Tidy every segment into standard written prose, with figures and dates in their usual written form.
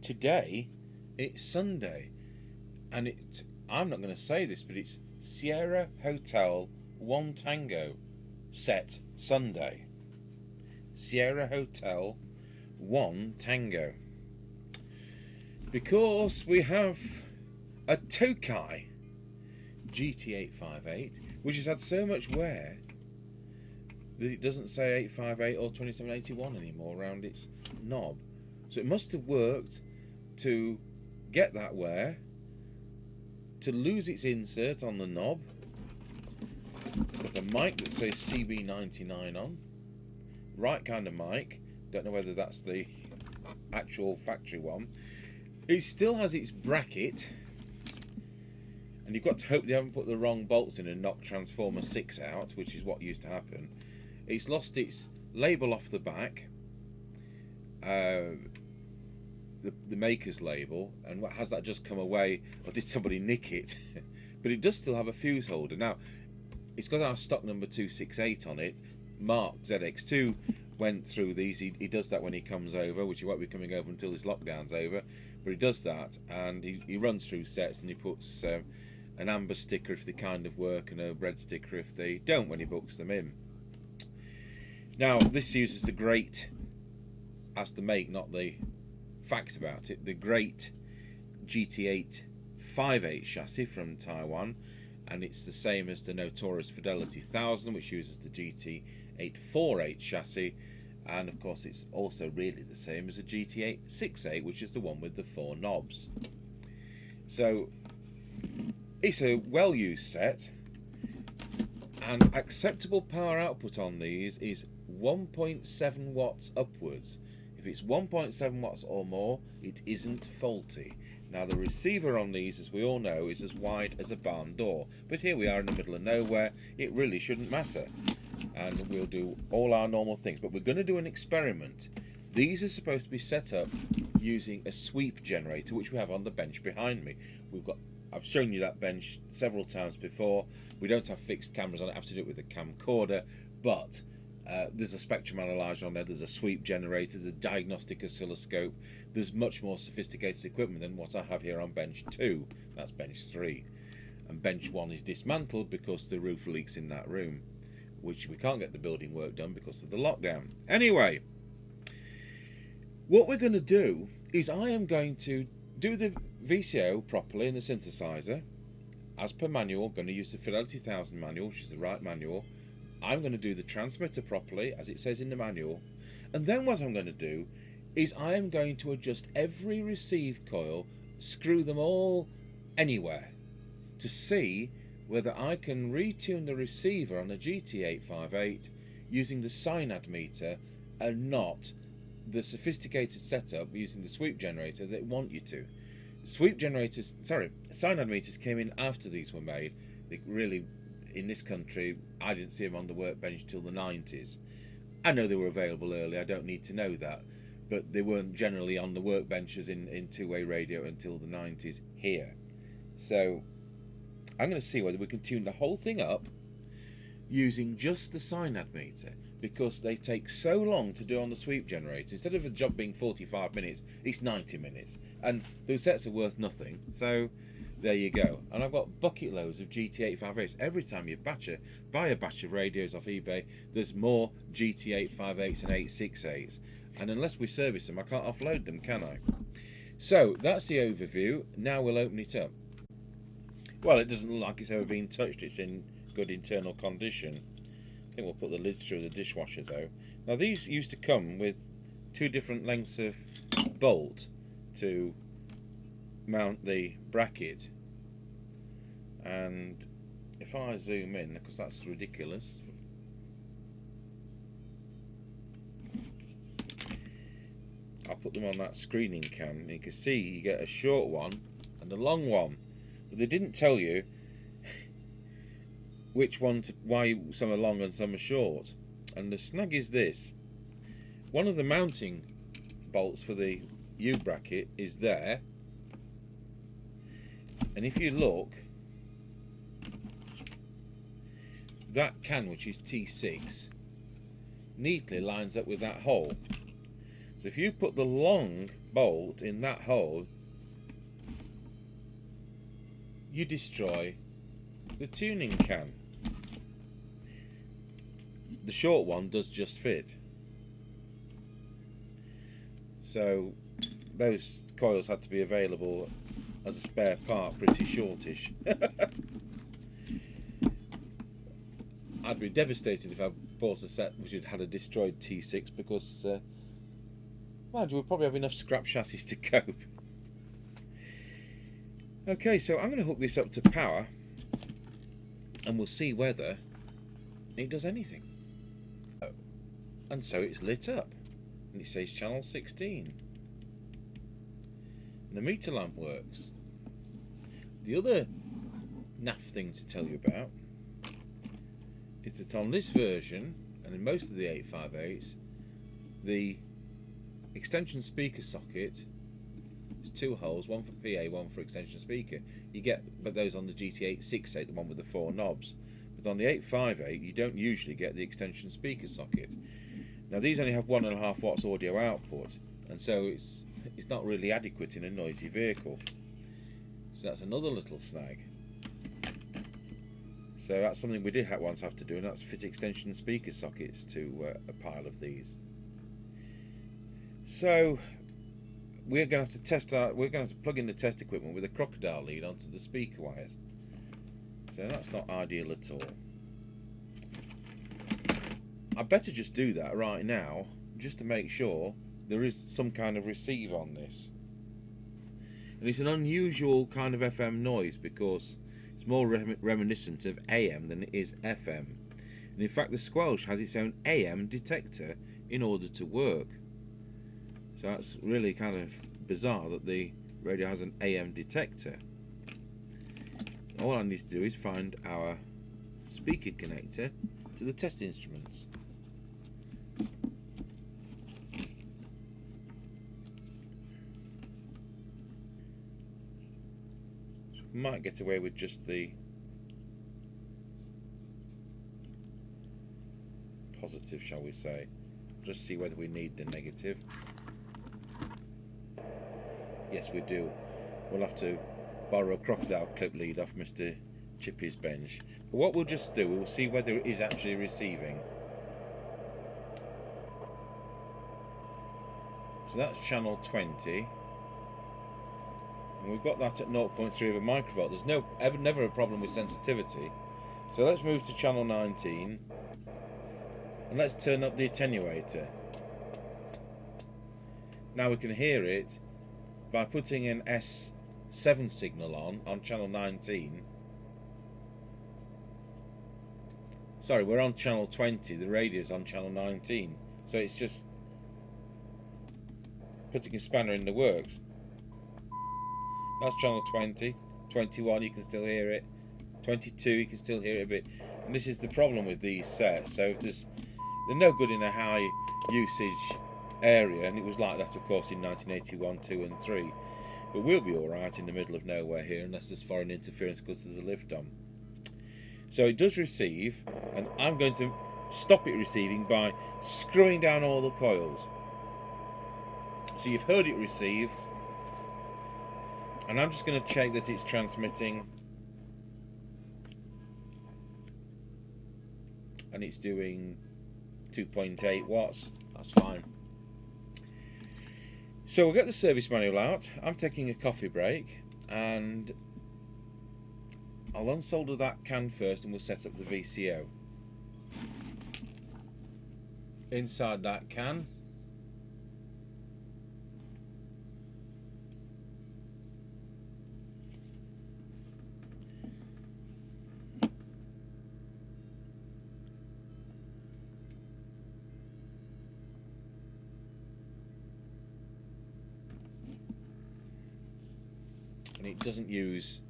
today it's Sunday, and I'm not going to say this, but it's Sierra Hotel One Tango set Sunday. Sierra Hotel One Tango. Because we have a Tokai GT858, which has had so much wear that it doesn't say 858 or 2781 anymore around its knob. So it must have worked to get that wear, to lose its insert on the knob. It's got a mic that says CB99 on. Right kind of mic. Don't know whether that's the actual factory one. It still has its bracket, and you've got to hope they haven't put the wrong bolts in and knocked transformer 6 out, which is what used to happen. It's lost its label off the back, the maker's label, and what has that just come away, or did somebody nick it? But it does still have a fuse holder. Now, it's got our stock number 268 on it. Mark ZX2 went through these. He does that when he comes over, which he won't be coming over until this lockdown's over, but he does that, and he runs through sets, and he puts an amber sticker if they kind of work and a red sticker if they don't when he books them in. Now, this uses the great, that's the make, not the fact about it, the great GT858 chassis from Taiwan, and it's the same as the notorious Fidelity 1000, which uses the GT848 chassis, and of course it's also really the same as a GT868, which is the one with the 4 knobs. So it's a well-used set, and acceptable power output on these is 1.7 watts upwards. If it's 1.7 watts or more, it isn't faulty. Now, the receiver on these, as we all know, is as wide as a barn door, but here we are in the middle of nowhere. It really shouldn't matter, and we'll do all our normal things, but we're going to do an experiment. These are supposed to be set up using a sweep generator, which we have on the bench behind me. I've shown you that bench several times before. We don't have fixed cameras on it, I have to do it with a camcorder, but there's a spectrum analyzer on there, there's a sweep generator, there's a diagnostic oscilloscope. There's much more sophisticated equipment than what I have here on bench 2. That's bench 3. And bench 1 is dismantled because the roof leaks in that room, which we can't get the building work done because of the lockdown. Anyway, what we're going to do is I am going to do the VCO properly in the synthesizer as per manual. I'm going to use the Fidelity 1000 manual, which is the right manual. I'm going to do the transmitter properly as it says in the manual, and then what I'm going to do is I am going to adjust every receive coil, screw them all anywhere, to see whether I can retune the receiver on a GT858 using the SINAD meter and not the sophisticated setup using the sweep generator that want you to. SINAD meters came in after these were made. They really, in this country, I didn't see them on the workbench till the 90s. I know they were available early, I don't need to know that, but they weren't generally on the workbenches in two-way radio until the 90s here. So I'm going to see whether we can tune the whole thing up using just the SINAD meter, because they take so long to do on the sweep generator. Instead of a job being 45 minutes, it's 90 minutes, and those sets are worth nothing. So there you go. And I've got bucket loads of GT858s. Every time you buy a batch of radios off eBay, there's more GT858s and 868s, and unless we service them, I can't offload them, can I? So that's the overview. Now we'll open it up. Well, it doesn't look like it's ever been touched. It's in good internal condition. I think we'll put the lids through the dishwasher though. Now, these used to come with 2 different lengths of bolt to mount the bracket, and if I zoom in, because that's ridiculous, I'll put them on that screening cam, and you can see you get a short one and a long one, but they didn't tell you which one why some are long and some are short. And the snag is this: one of the mounting bolts for the U bracket is there, and if you look, that can, which is T6, neatly lines up with that hole. So So if you put the long bolt in that hole, you destroy the tuning can. The short one does just fit. So those coils had to be available as a spare part, pretty shortish. I'd be devastated if I bought a set which had a destroyed T6 because, well, we'll probably have enough scrap chassis to cope. Okay, so I'm going to hook this up to power and we'll see whether it does anything. And so it's lit up and it says channel 16. And the meter lamp works. The other naff thing to tell you about is that on this version, and in most of the 858s, the extension speaker socket is 2 holes, one for PA, one for extension speaker. You get but those on the GT858, the one with the 4 knobs. But on the 858, you don't usually get the extension speaker socket. Now these only have 1.5 watts audio output, and so it's not really adequate in a noisy vehicle. So that's another little snag. So that's something we did once have to do, and that's fit extension speaker sockets to a pile of these. So we're going to have to test we're going to have to plug in the test equipment with a crocodile lead onto the speaker wires. So that's not ideal at all. I better just do that right now, just to make sure there is some kind of receive on this. And it's an unusual kind of FM noise because it's more reminiscent of AM than it is FM. And in fact the Squelch has its own AM detector in order to work. So that's really kind of bizarre that the radio has an AM detector. All I need to do is find our speaker connector to the test instruments. Might get away with just the positive, shall we say. Just see whether we need the negative. Yes, we do. We'll have to borrow a crocodile clip lead off Mr. Chippy's bench. But what we'll just do, we'll see whether it is actually receiving. So that's channel 20. And we've got that at 0.3 of a microvolt. There's never a problem with sensitivity. So let's move to channel 19 and let's turn up the attenuator. Now we can hear it by putting an S7 signal on channel 19. Sorry, we're on channel 20, the radio's on channel 19. So it's just putting a spanner in the works. That's channel 20, 21 you can still hear it, 22 you can still hear it a bit. And this is the problem with these sets. So if they're no good in a high usage area, and it was like that of course in 1981, 2 and 3. But we'll be alright in the middle of nowhere here unless there's foreign interference because there's a lift on. So it does receive, and I'm going to stop it receiving by screwing down all the coils. So you've heard it receive. And I'm just going to check that it's transmitting, and it's doing 2.8 watts. That's fine. So we'll get the service manual out. I'm taking a coffee break and I'll unsolder that can first and we'll set up the VCO. Inside that can it doesn't use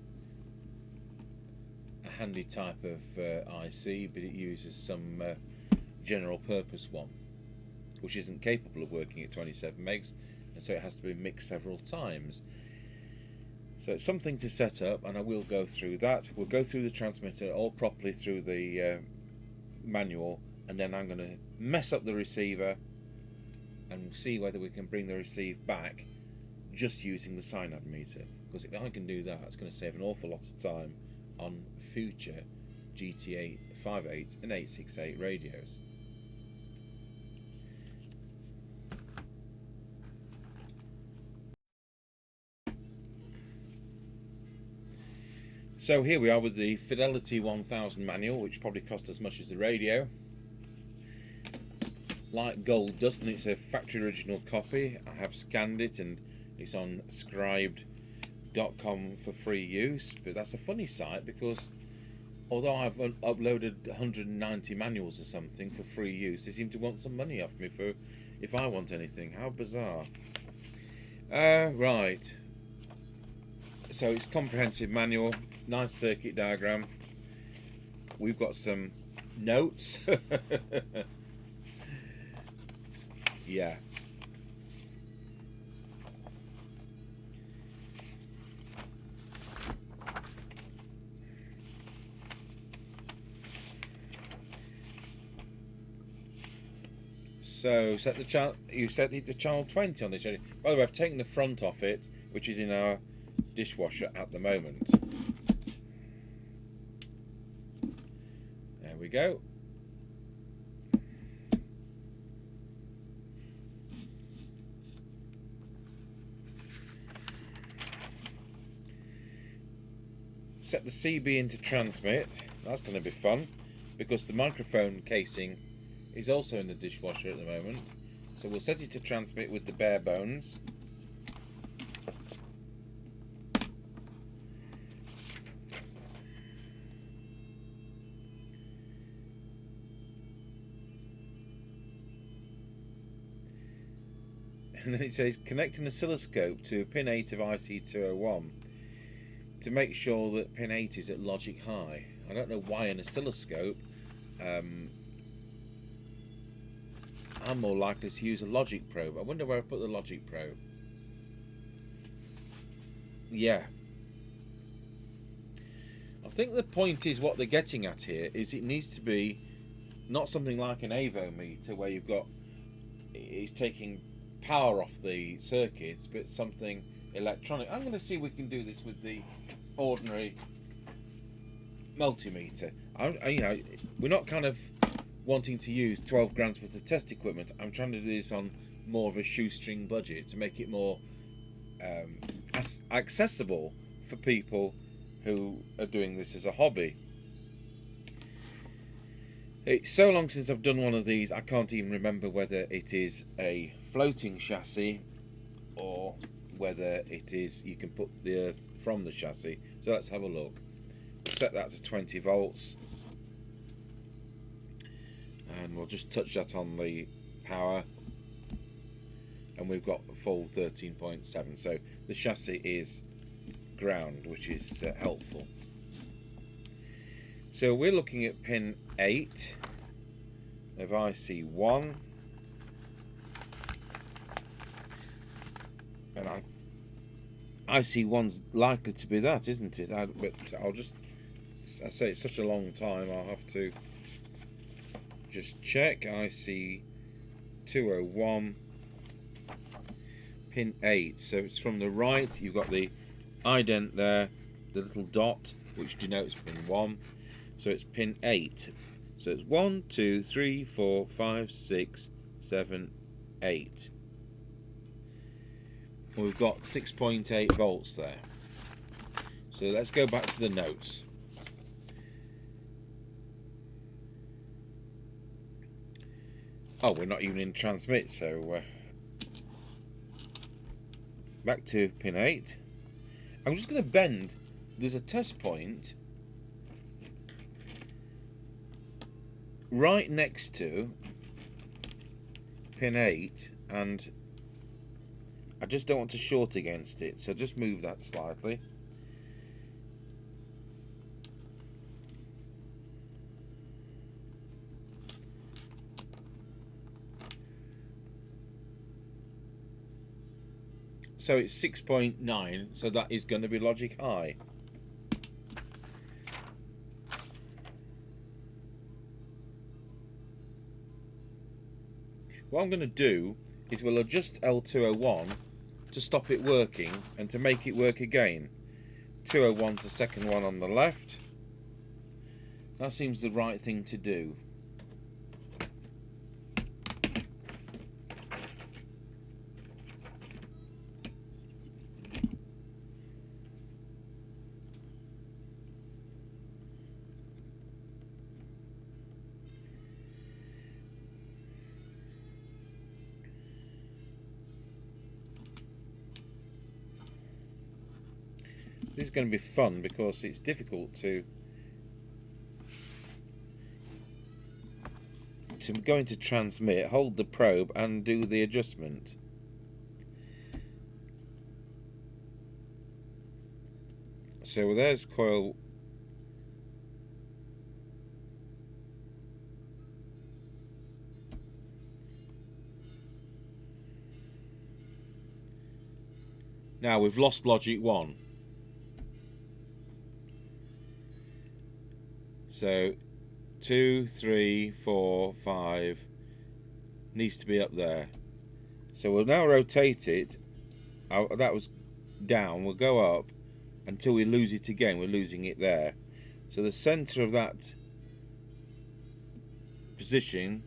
a handy type of IC, but it uses some general purpose one, which isn't capable of working at 27 megs, and so it has to be mixed several times. So it's something to set up, and I will go through that. We'll go through the transmitter all properly through the manual, and then I'm going to mess up the receiver and see whether we can bring the receive back just using the SINAD meter, because if I can do that, it's going to save an awful lot of time on future GT858 and 868 radios. So here we are with the Fidelity 1000 manual, which probably cost as much as the radio. Like gold dust, and it's a factory original copy. I have scanned it and it's on scribed.com for free use, but that's a funny site because although I've uploaded 190 manuals or something for free use, they seem to want some money off me for if I want anything. How bizarre. Right, so it's comprehensive manual, nice circuit diagram. We've got some notes. Yeah. So set the channel. You set it to channel 20 on this. By the way, I've taken the front off it, which is in our dishwasher at the moment. There we go. Set the CB into transmit. That's going to be fun because the microphone casing is also in the dishwasher at the moment. So we'll set it to transmit with the bare bones. And then it says connecting oscilloscope to pin 8 of IC201 to make sure that pin 8 is at logic high. I don't know why an oscilloscope. I'm more likely to use a logic probe. I wonder where I put the logic probe. Yeah. I think the point is what they're getting at here is it needs to be not something like an AVO meter where you've got it's taking power off the circuits, but something electronic. I'm going to see if we can do this with the ordinary multimeter. You know, we're not kind of wanting to use 12 grand worth of test equipment. I'm trying to do this on more of a shoestring budget to make it more accessible for people who are doing this as a hobby. It's so long since I've done one of these, I can't even remember whether it is a floating chassis or whether it is you can put the earth from the chassis. So let's have a look. Set that to 20 volts and we'll just touch that on the power and we've got a full 13.7. So the chassis is ground, which is helpful. So we're looking at pin 8 of IC1, and IC1's likely to be that, isn't it? But I'll just, I say it's such a long time, I'll have to just check. IC201, pin 8, so it's from the right. You've got the ident there, the little dot which denotes pin 1. So it's pin 8. So it's 1, 2, 3, 4, 5, 6, 7, 8. We've got 6.8 volts there. So let's go back to the notes. Oh, we're not even in transmit, so back to pin 8. I'm just going to bend. There's a test point right next to pin 8 and I just don't want to short against it, so just move that slightly. So it's 6.9, so that is going to be logic high. What I'm going to do is we'll adjust L201 to stop it working and to make it work again. 201's the second one on the left. That seems the right thing to do. This is going to be fun because it's difficult to go into transmit, hold the probe and do the adjustment. So there's coil . Now we've lost logic 1. So 2, 3, 4, 5 needs to be up there. So we'll now rotate it. That was down. We'll go up until we lose it again. We're losing it there. So the center of that position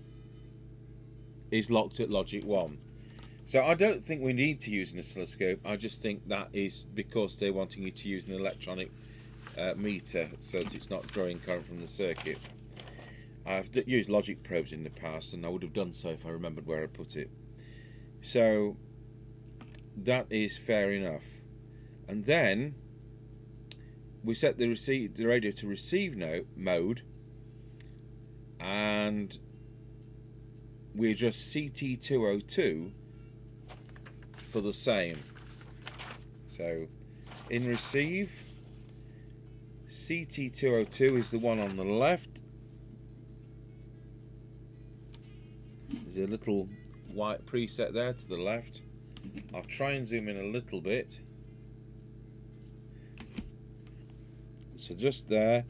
is locked at logic 1. So I don't think we need to use an oscilloscope. I just think that is because they're wanting you to use an electronic meter so that it's not drawing current from the circuit. I've used logic probes in the past and I would have done so if I remembered where I put it. So that is fair enough. And then we set the radio to receive mode, and we adjust CT202 for the same. So in receive, CT202 is the one on the left. There's a little white preset there to the left. I'll try and zoom in a little bit. So just there.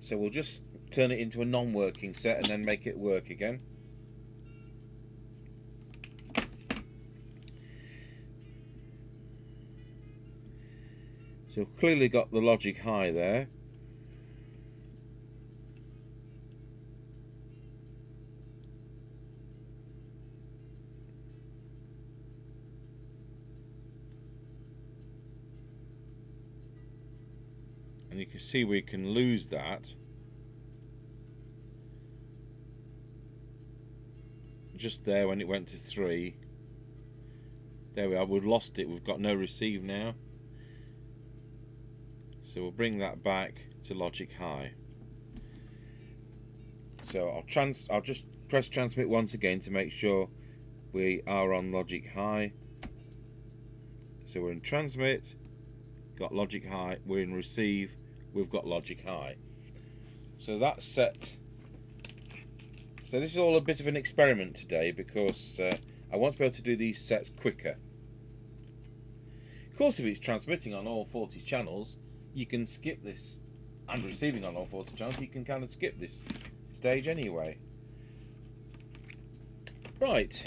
So we'll just turn it into a non-working set and then make it work again. So clearly got the logic high there. And you can see we can lose that just there when it went to 3. There we are, we've lost it, we've got no receive now. So we'll bring that back to logic high. So I'll just press transmit once again to make sure we are on logic high. So we're in transmit, got logic high, we're in receive, we've got logic high. So that's set. So this is all a bit of an experiment today because I want to be able to do these sets quicker. Of course, if it's transmitting on all 40 channels, you can skip this, and receiving on all 40 channels, you can kind of skip this stage anyway. Right.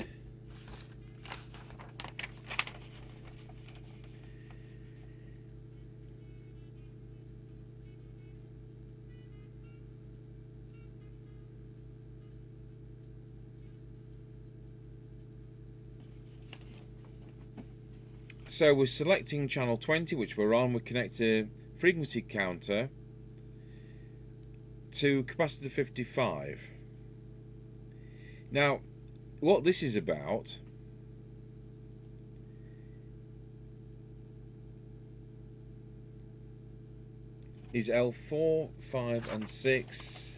So we're selecting channel 20, which we're on. We connect a frequency counter to capacitor 55. Now, what this is about is L4, 5 and 6.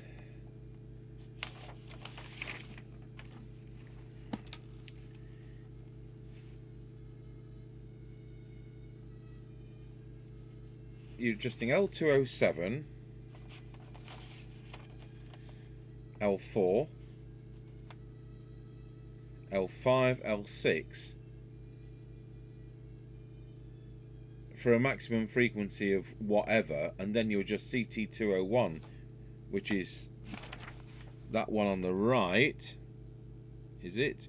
You're adjusting L207, L4, L5, L6 for a maximum frequency of whatever, and then you adjust CT201, which is that one on the right, is it?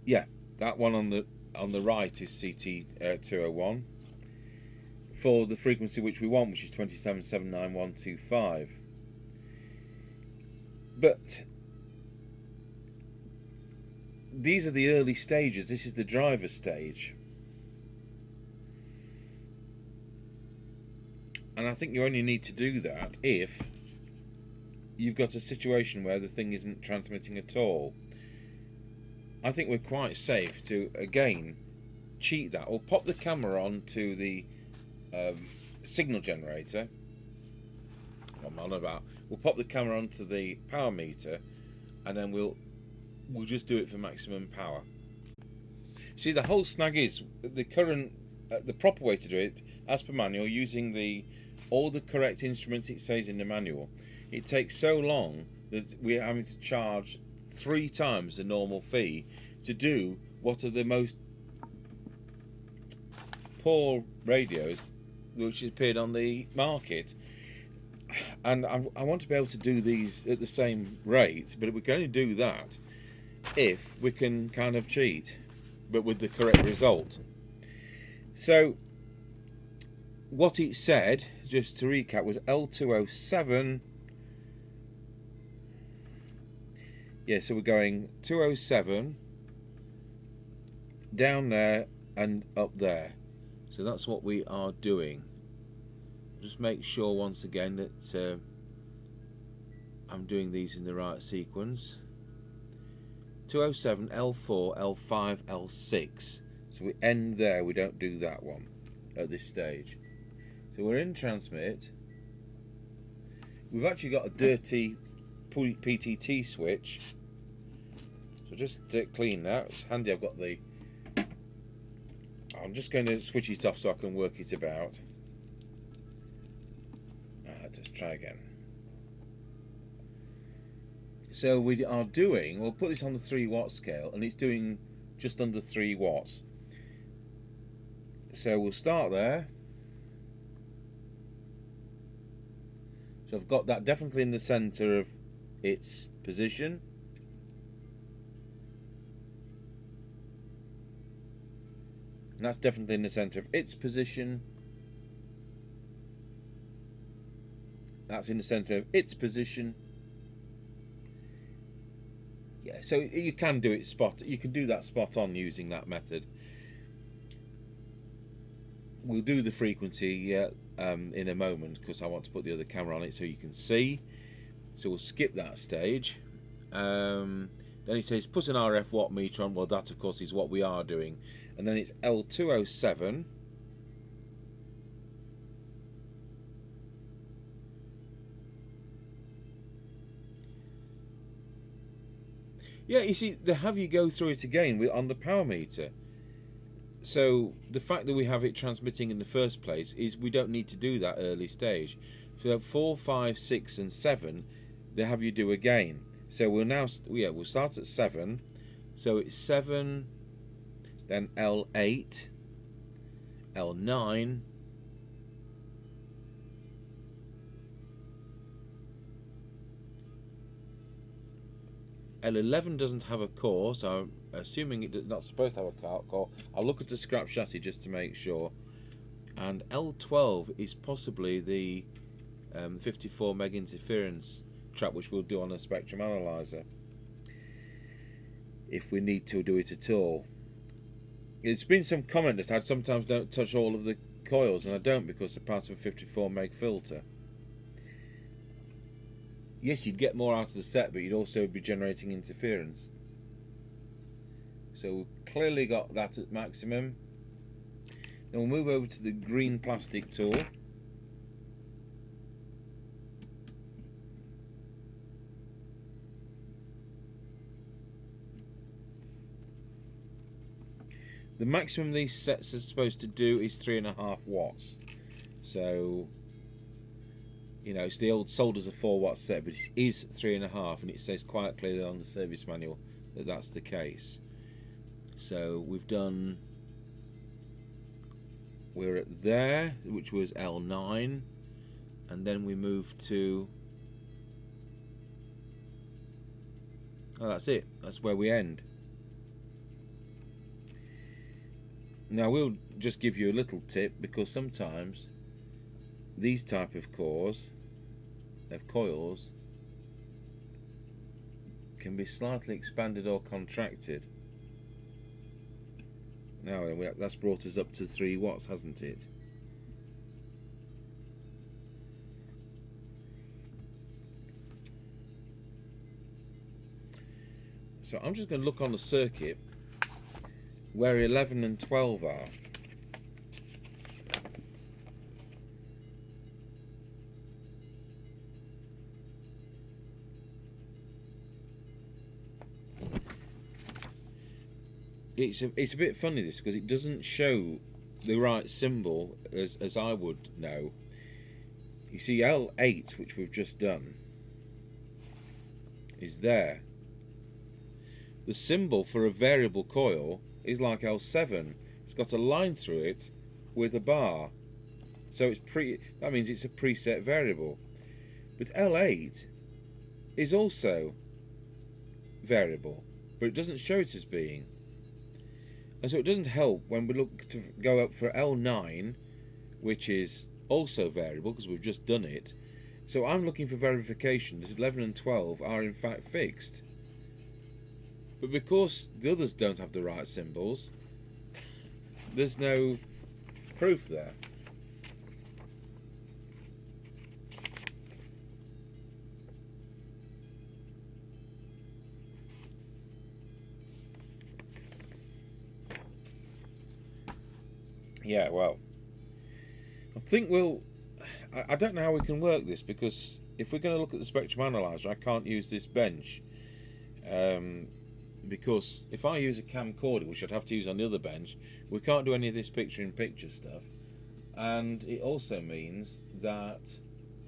Yeah, that one on the right is CT201 for the frequency which we want, which is 27.79125. But these are the early stages. This is the driver stage, and I think you only need to do that if you've got a situation where the thing isn't transmitting at all. I think we're quite safe to, again, cheat that or pop the camera onto the signal generator. What I'm on about. We'll pop the camera onto the power meter, and then we'll just do it for maximum power. See, the whole snag is the current, the proper way to do it, as per manual, using all the correct instruments it says in the manual. It takes so long that we're having to charge 3 times the normal fee to do what are the most poor radios which appeared on the market. And I want to be able to do these at the same rate, but we can only do that if we can kind of cheat, but with the correct result. So what it said, just to recap, was L207. Yeah, so we're going 207 down there and up there. So that's what we are doing. Just make sure once again that I'm doing these in the right sequence. 207, L4, L5, L6. So we end there, we don't do that one at this stage. So we're in transmit. We've actually got a dirty PTT switch. So just clean that. It's handy I've got the... I'm just going to switch it off so I can work it about. Just try again. So we are doing, we'll put this on the 3 watt scale, and it's doing just under 3 watts. So we'll start there. So I've got that definitely in the center of its position. And that's definitely in the center of its position. That's in the center of its position. Yeah, so you can do it you can do that spot on using that method. We'll do the frequency in a moment because I want to put the other camera on it so you can see. So we'll skip that stage. Then it says put an RF watt meter on. Well, that of course is what we are doing. And then it's L207. Yeah, you see, they have you go through it again on the power meter. So the fact that we have it transmitting in the first place is we don't need to do that early stage. So 4, 5, 6 and 7 they have you do again. So we'll now, we'll start at 7. So it's 7, then L8, L9, L11 doesn't have a core, so I'm assuming it's not supposed to have a core. I'll look at the scrap chassis just to make sure. And L12 is possibly the 54 meg interference trap, which we'll do on a spectrum analyzer if we need to do it at all. It's been some comment that I sometimes don't touch all of the coils, and I don't because they're part of a 54 meg filter. Yes, you'd get more out of the set, but you'd also be generating interference. So we've clearly got that at maximum. Then we'll move over to the green plastic tool. The maximum these sets are supposed to do is 3.5 watts. So, you know, it's the old sold as a 4 watt set, but it is 3.5, and it says quite clearly on the service manual that that's the case. So we've done we're at there, which was L9, and then we move to, oh, that's it, that's where we end. Now we'll just give you a little tip, because sometimes these type of coils can be slightly expanded or contracted. Now that's brought us up to 3 watts, hasn't it? So I'm just going to look on the circuit where 11 and 12 are. It's a bit funny, this, because it doesn't show the right symbol as I would know. You see L8, which we've just done, is there. The symbol for a variable coil is like L7. It's got a line through it with a bar. So that means it's a preset variable. But L8 is also variable, but it doesn't show it as being. And so it doesn't help when we look to go up for L9, which is also variable because we've just done it. So I'm looking for verification that 11 and 12 are in fact fixed. But because the others don't have the right symbols, there's no proof there. Yeah, well, I think I don't know how we can work this, because if we're going to look at the spectrum analyzer, I can't use this bench. Because if I use a camcorder, which I'd have to use on the other bench, we can't do any of this picture-in-picture stuff. And it also means that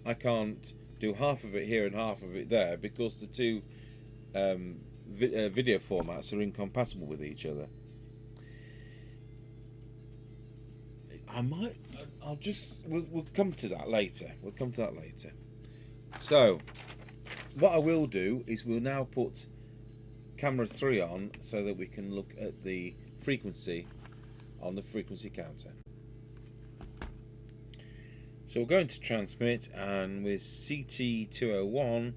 I can't do half of it here and half of it there, because the two video formats are incompatible with each other. We'll come to that later. So, what I will do is we'll now put camera 3 on so that we can look at the frequency on the frequency counter. So we're going to transmit, and with CT201,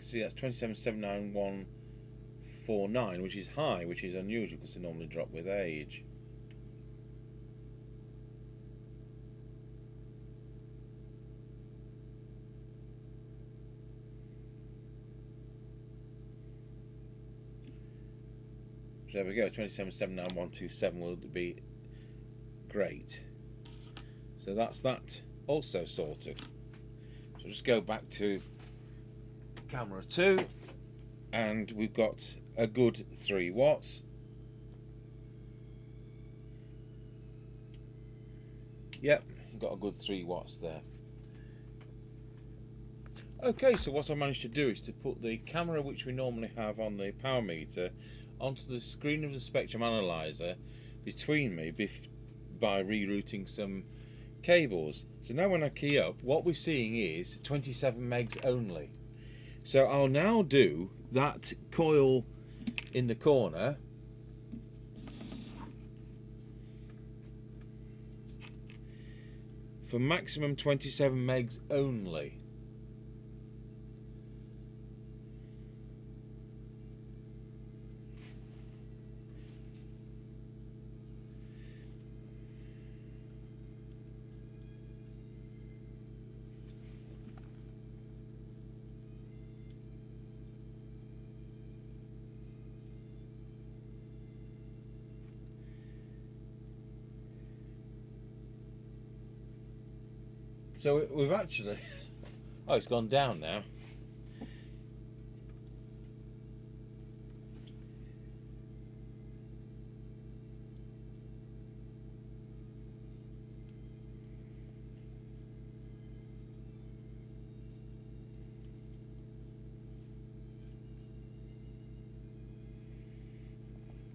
see that's 27,79149, which is high, which is unusual because they normally drop with age. So there we go, 27,79127 will be great. So that's that also sorted. So just go back to camera 2, and we've got a good 3 watts. Yep, got a good 3 watts there. Okay, so what I managed to do is to put the camera, which we normally have on the power meter, onto the screen of the spectrum analyzer between me by rerouting some cables. So now when I key up, what we're seeing is 27 megs only. So I'll now do that coil in the corner, for maximum 27 megs only. So we've actually, oh, it's gone down now.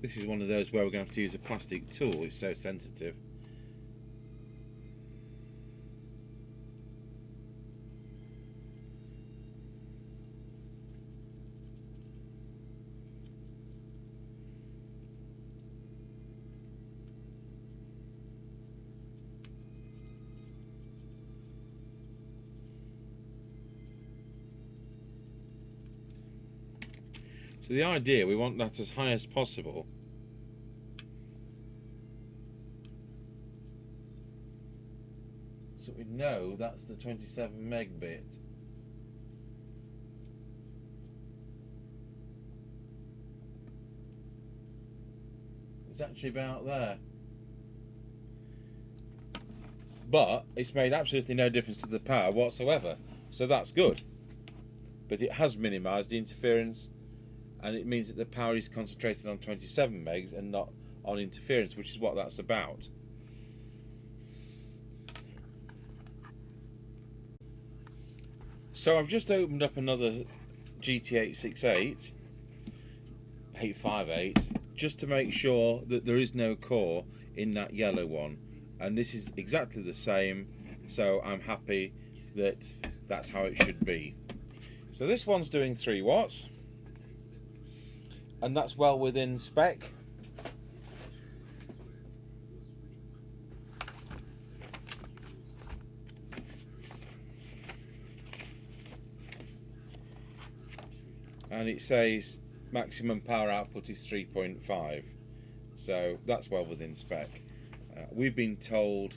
This is one of those where we're going to have to use a plastic tool, it's so sensitive. So the idea, we want that as high as possible. So we know that's the 27 meg bit. It's actually about there. But it's made absolutely no difference to the power whatsoever. So that's good. But it has minimised the interference, and it means that the power is concentrated on 27 megs and not on interference, which is what that's about. So I've just opened up another GT858 858 just to make sure that there is no core in that yellow one, and this is exactly the same, so I'm happy that that's how it should be. So this one's doing 3 watts, and that's well within spec. And it says maximum power output is 3.5, so that's well within spec. We've been told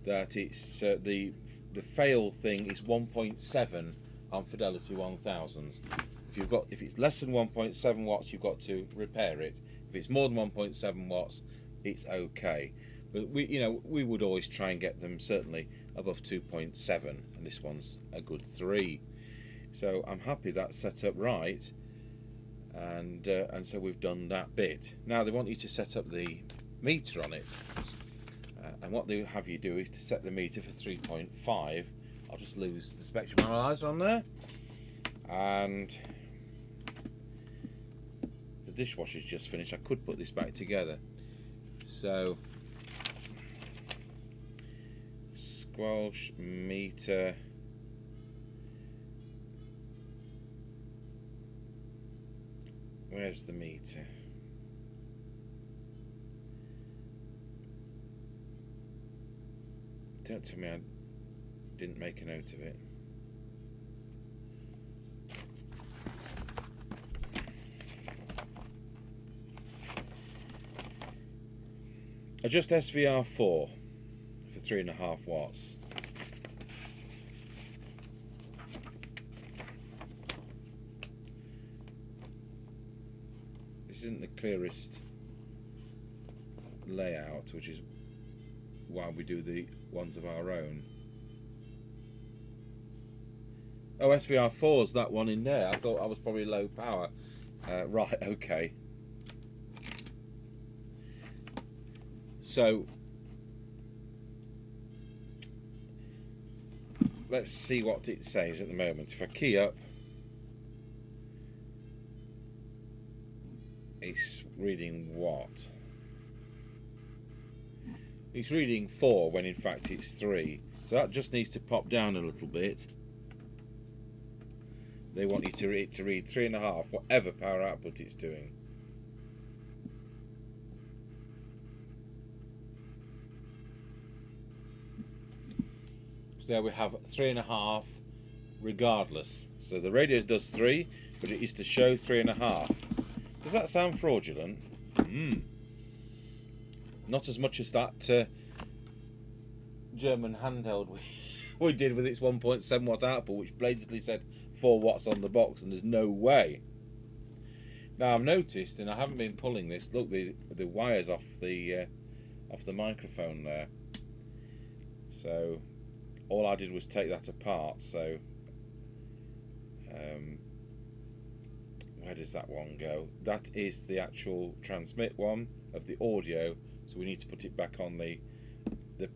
that it's the fail thing is 1.7 on Fidelity 1000s. If it's less than 1.7 watts, you've got to repair it. If it's more than 1.7 watts, it's okay. But we would always try and get them certainly above 2.7, and this one's a good 3. So I'm happy that's set up right, and so we've done that bit. Now they want you to set up the meter on it, and what they have you do is to set the meter for 3.5. I'll just lose the spectrum analyzer on there, and the dishwasher's just finished. I could put this back together. So squelch meter. Where's the meter? Don't tell me I didn't make a note of it. Adjust SVR4 for 3.5 watts. This isn't the clearest layout, which is why we do the ones of our own. Oh, SVR4's that one in there. I thought I was probably low power. Right, okay. So let's see what it says at the moment. If I key up, it's reading what? It's reading 4 when in fact it's 3. So that just needs to pop down a little bit. They want you to read 3.5, whatever power output it's doing. So there we have 3.5 regardless. So the radio does 3, but it is to show 3.5. Does that sound fraudulent? Not as much as that German handheld we did with its 1.7 watt output, which blatantly said 4 watts on the box, and there's no way. Now I've noticed, and I haven't been pulling this. Look, the wires off the microphone there. So all I did was take that apart. So where does that one go? That is the actual transmit one of the audio. So we need to put it back on the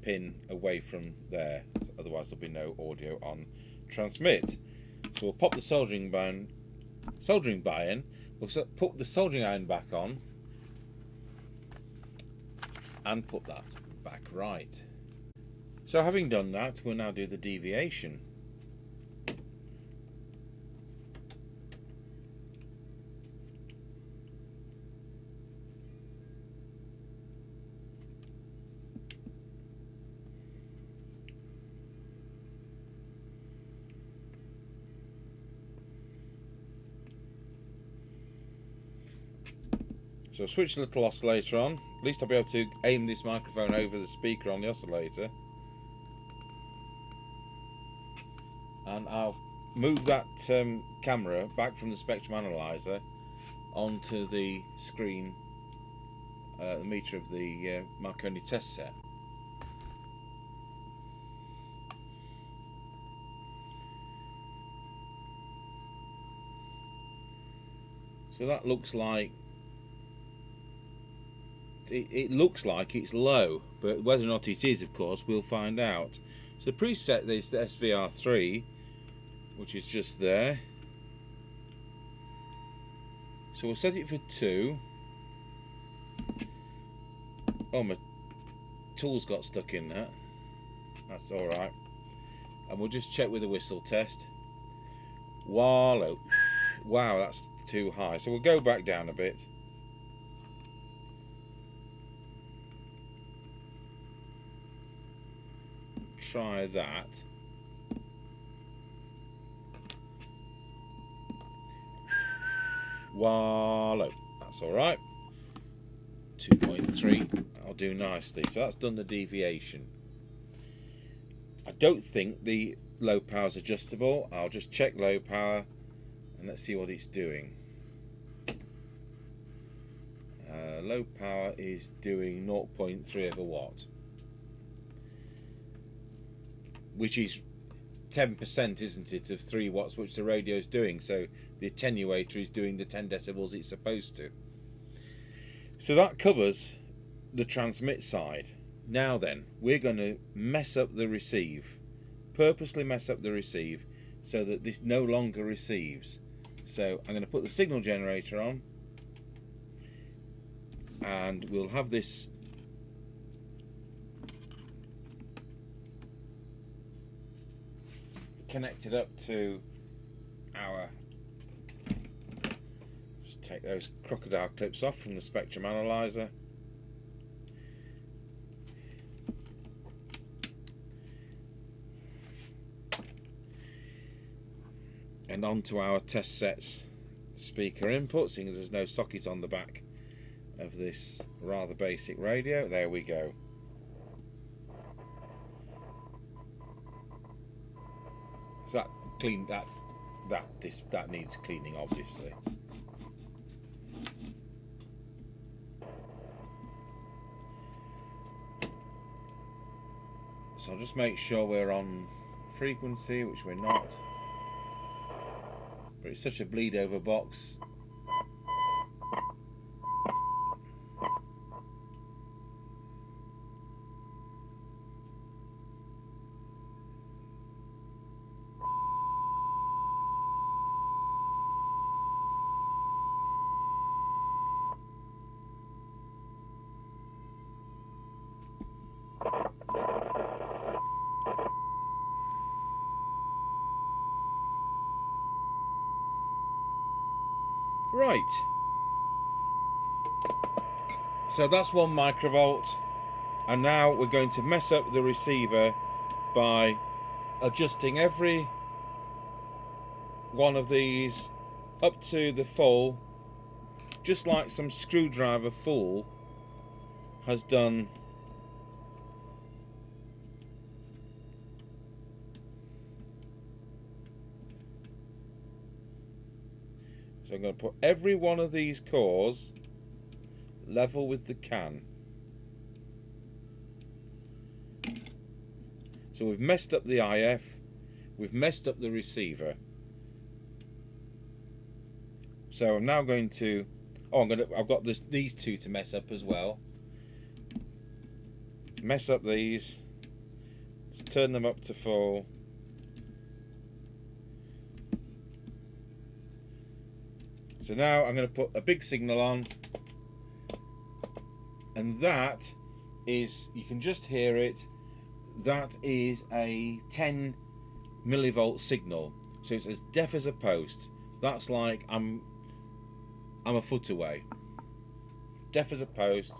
pin away from there. Otherwise there'll be no audio on transmit. So we'll pop the soldering bar in. We'll put the soldering iron back on, and put that back right. So having done that, we'll now do the deviation. So I'll switch the little oscillator on. At least I'll be able to aim this microphone over the speaker on the oscillator. And I'll move that camera back from the spectrum analyzer onto the screen, the meter of the Marconi test set. So that looks like it looks like it's low, but whether or not it is, of course, we'll find out. So the preset is the SVR3, which is just there. So we'll set it for 2. Oh, my tool's got stuck in that. That's alright. And we'll just check with the whistle test. Wallow. Wow, that's too high. So we'll go back down a bit. Try that. Wallow. That's all right. 2.3. I'll do nicely. So that's done the deviation. I don't think the low power is adjustable. I'll just check low power and let's see what it's doing. Low power is doing 0.3 of a watt, which is 10%, isn't it, of 3 watts, which the radio is doing. So the attenuator is doing the 10 decibels it's supposed to. So that covers the transmit side. Now then, we're going to mess up the receive, purposely mess up the receive, so that this no longer receives. So I'm going to put the signal generator on, and we'll have this connected up to our, just take those crocodile clips off from the spectrum analyzer, and onto our test sets speaker input, seeing as there's no socket on the back of this rather basic radio. There we go. So that clean that needs cleaning, obviously. So I'll just make sure we're on frequency, which we're not. But it's such a bleed over box. Right, so that's 1 microvolt, and now we're going to mess up the receiver by adjusting every one of these up to the full, just like some screwdriver fool has done. So I'm going to put every one of these cores level with the can. So we've messed up the IF, we've messed up the receiver. So I'm now going to, I've got these two to mess up as well. Mess up these, turn them up to full. So now I'm going to put a big signal on, and that is, you can just hear it. That is a 10 millivolt signal, so it's as deaf as a post. That's like I'm a foot away, deaf as a post.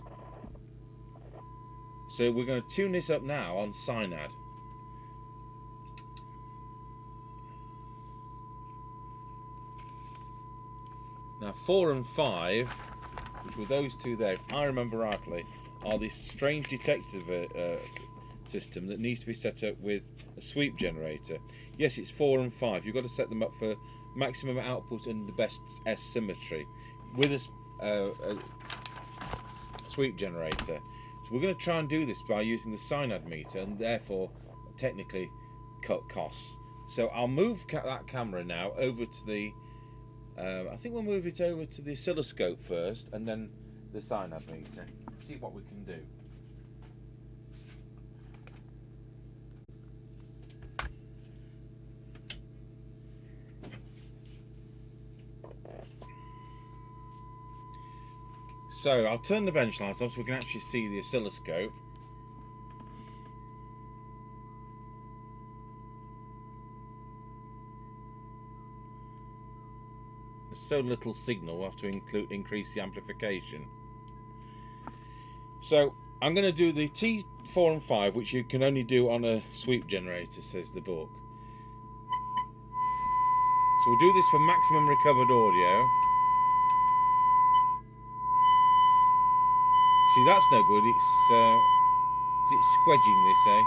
So we're going to tune this up now on SINAD. Now 4 and 5, which were those two there, if I remember rightly, are this strange detector system that needs to be set up with a sweep generator. Yes, it's 4 and 5. You've got to set them up for maximum output and the best S symmetry with a sweep generator. So we're going to try and do this by using the SINAD meter, and therefore technically cut costs. So I'll move that camera now over to the I think we'll move it over to the oscilloscope first, and then the SINAD meter. See what we can do. So I'll turn the bench lights off so we can actually see the oscilloscope. There's so little signal, we'll have to increase the amplification. So I'm going to do the T4 and 5, which you can only do on a sweep generator, says the book. So we'll do this for maximum recovered audio. See, that's no good. It's squedging this, eh?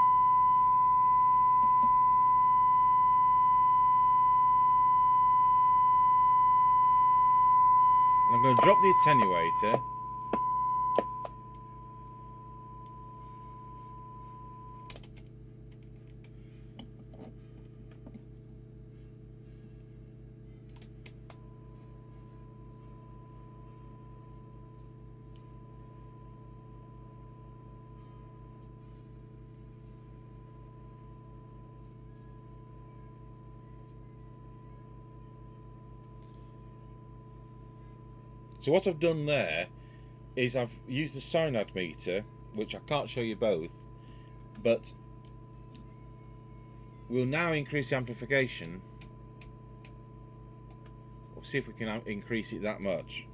And I'm going to drop the attenuator. So what I've done there is I've used the SINAD meter, which I can't show you both, but we'll now increase the amplification. We'll see if we can increase it that much.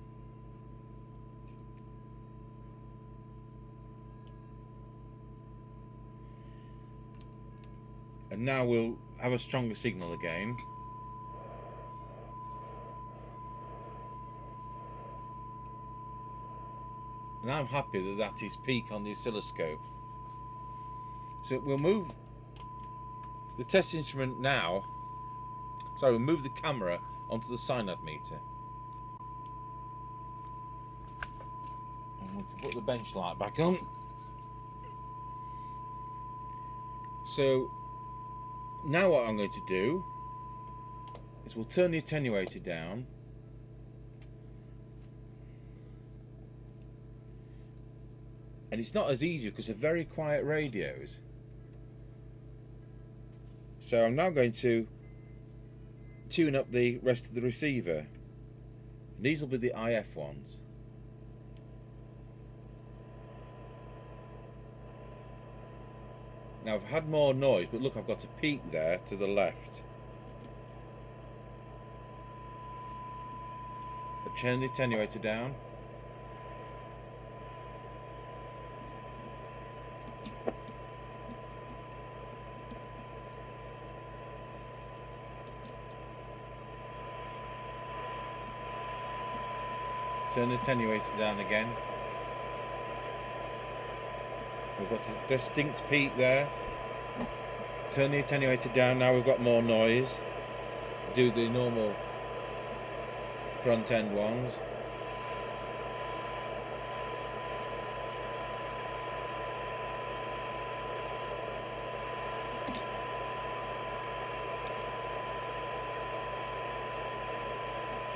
And now we'll have a stronger signal again. And I'm happy that that is peak on the oscilloscope. So we'll move the test instrument now. Sorry, we'll move the camera onto the SINAD meter. And we can put the bench light back on. So now what I'm going to do is we'll turn the attenuator down. And it's not as easy because they're very quiet radios. So I'm now going to tune up the rest of the receiver. And these will be the IF ones. Now I've had more noise, but look, I've got a peak there to the left. I'll turn the attenuator down. Turn the attenuator down again. We've got a distinct peak there. Turn the attenuator down, now we've got more noise. Do the normal front end ones.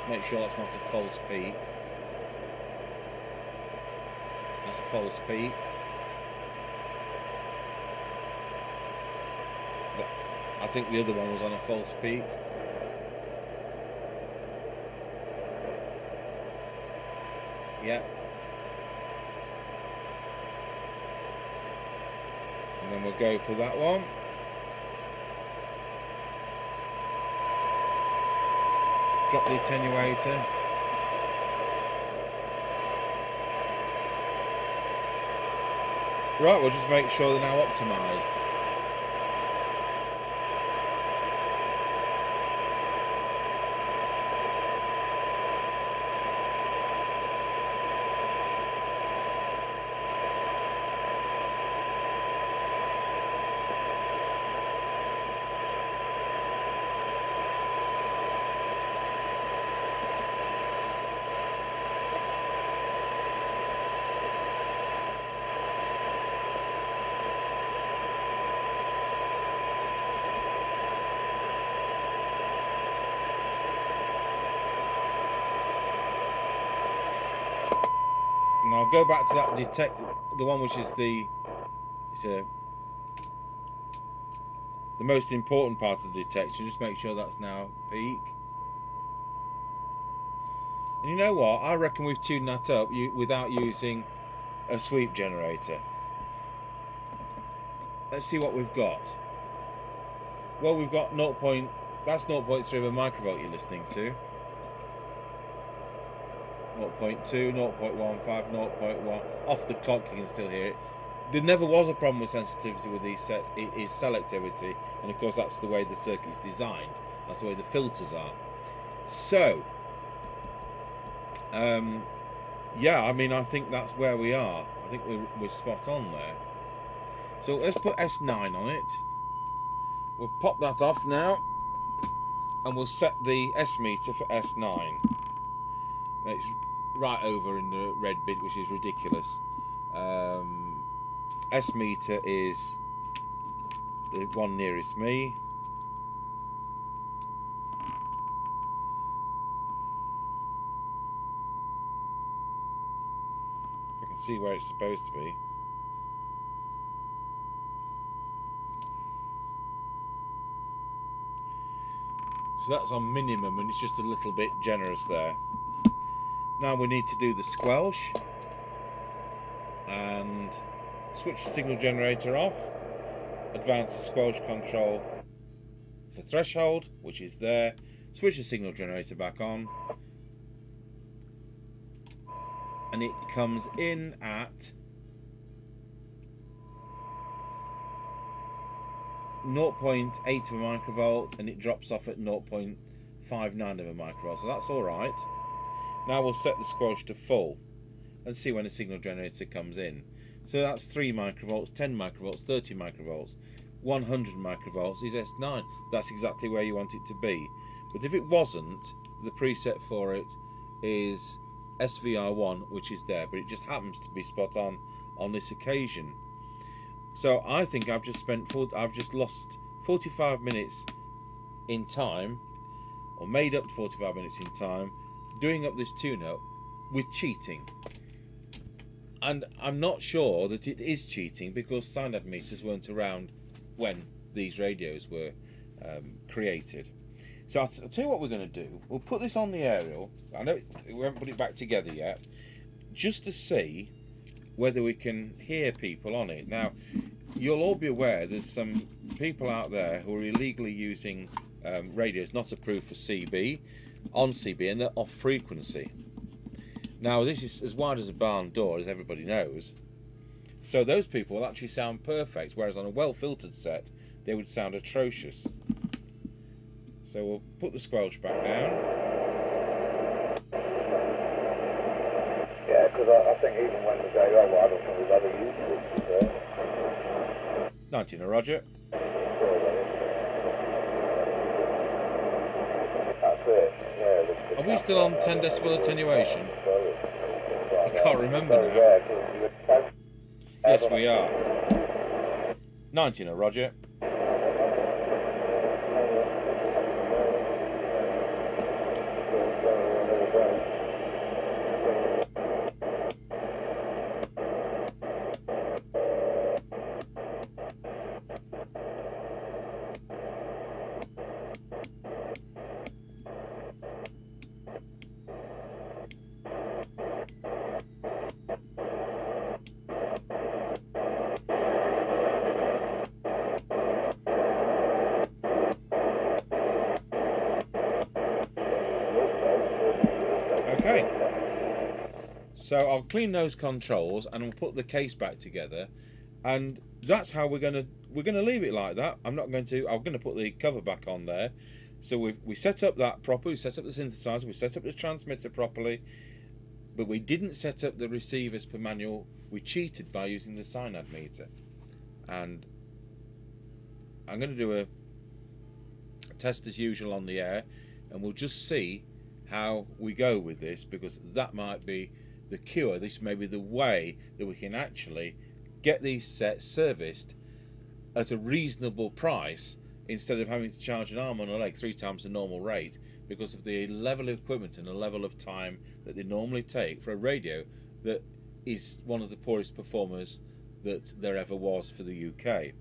Make sure that's not a false peak. That's a false peak. I think the other one was on a false peak. Yeah. And then we'll go for that one. Drop the attenuator. Right, we'll just make sure they're now optimised. And I'll go back to that the one which is the most important part of the detector. Just make sure that's now peak. And you know what? I reckon we've tuned that up without using a sweep generator. Let's see what we've got. Well, we've got that's 0.3 of a microvolt you're listening to. 0.2, 0.15, 0.1. Off the clock you can still hear it. There never was a problem with sensitivity with these sets. It is selectivity, and of course that's the way the circuit's designed. That's the way the filters are. So, yeah, I mean, I think that's where we are. I think we're spot on there. So let's put S9 on it. We'll pop that off now, and we'll set the S meter for S9. It's right over in the red bit, which is ridiculous. S meter is the one nearest me. I can see where it's supposed to be. So that's on minimum, and it's just a little bit generous there. Now we need to do the squelch and switch the signal generator off, advance the squelch control for threshold, which is there, switch the signal generator back on, and it comes in at 0.8 of a microvolt, and it drops off at 0.59 of a microvolt, so that's alright. Now we'll set the squelch to full and see when the signal generator comes in. So that's 3 microvolts, 10 microvolts, 30 microvolts, 100 microvolts is S9. That's exactly where you want it to be. But if it wasn't, the preset for it is SVR1, which is there, but it just happens to be spot on this occasion. So I think I've just lost 45 minutes in time, or made up 45 minutes in time, doing up this tune-up with cheating. And I'm not sure that it is cheating, because SINAD meters weren't around when these radios were created. So I'll tell you what we're going to do. We'll put this on the aerial. I know we haven't put it back together yet, just to see whether we can hear people on it. Now, you'll all be aware there's some people out there who are illegally using radios not approved for CB, on CB, and they're off frequency. Now this is as wide as a barn door, as everybody knows, so those people will actually sound perfect, whereas on a well filtered set they would sound atrocious. So we'll put the squelch back down. Yeah, because I think even when the day over, I don't think we've ever used it. 19 a Roger. Are we still on 10 decibel attenuation? I can't remember now. Yes, we are. 19 a Roger. So I'll clean those controls and we'll put the case back together, and that's how we're gonna leave it like that. I'm gonna put the cover back on there. So we set up that properly, we set up the synthesizer, we set up the transmitter properly, but we didn't set up the receivers per manual. We cheated by using the SINAD meter. And I'm going to do a test as usual on the air, and we'll just see how we go with this, because that might be the cure. This may be the way that we can actually get these sets serviced at a reasonable price, instead of having to charge an arm and a leg 3 times the normal rate, because of the level of equipment and the level of time that they normally take for a radio that is one of the poorest performers that there ever was for the UK.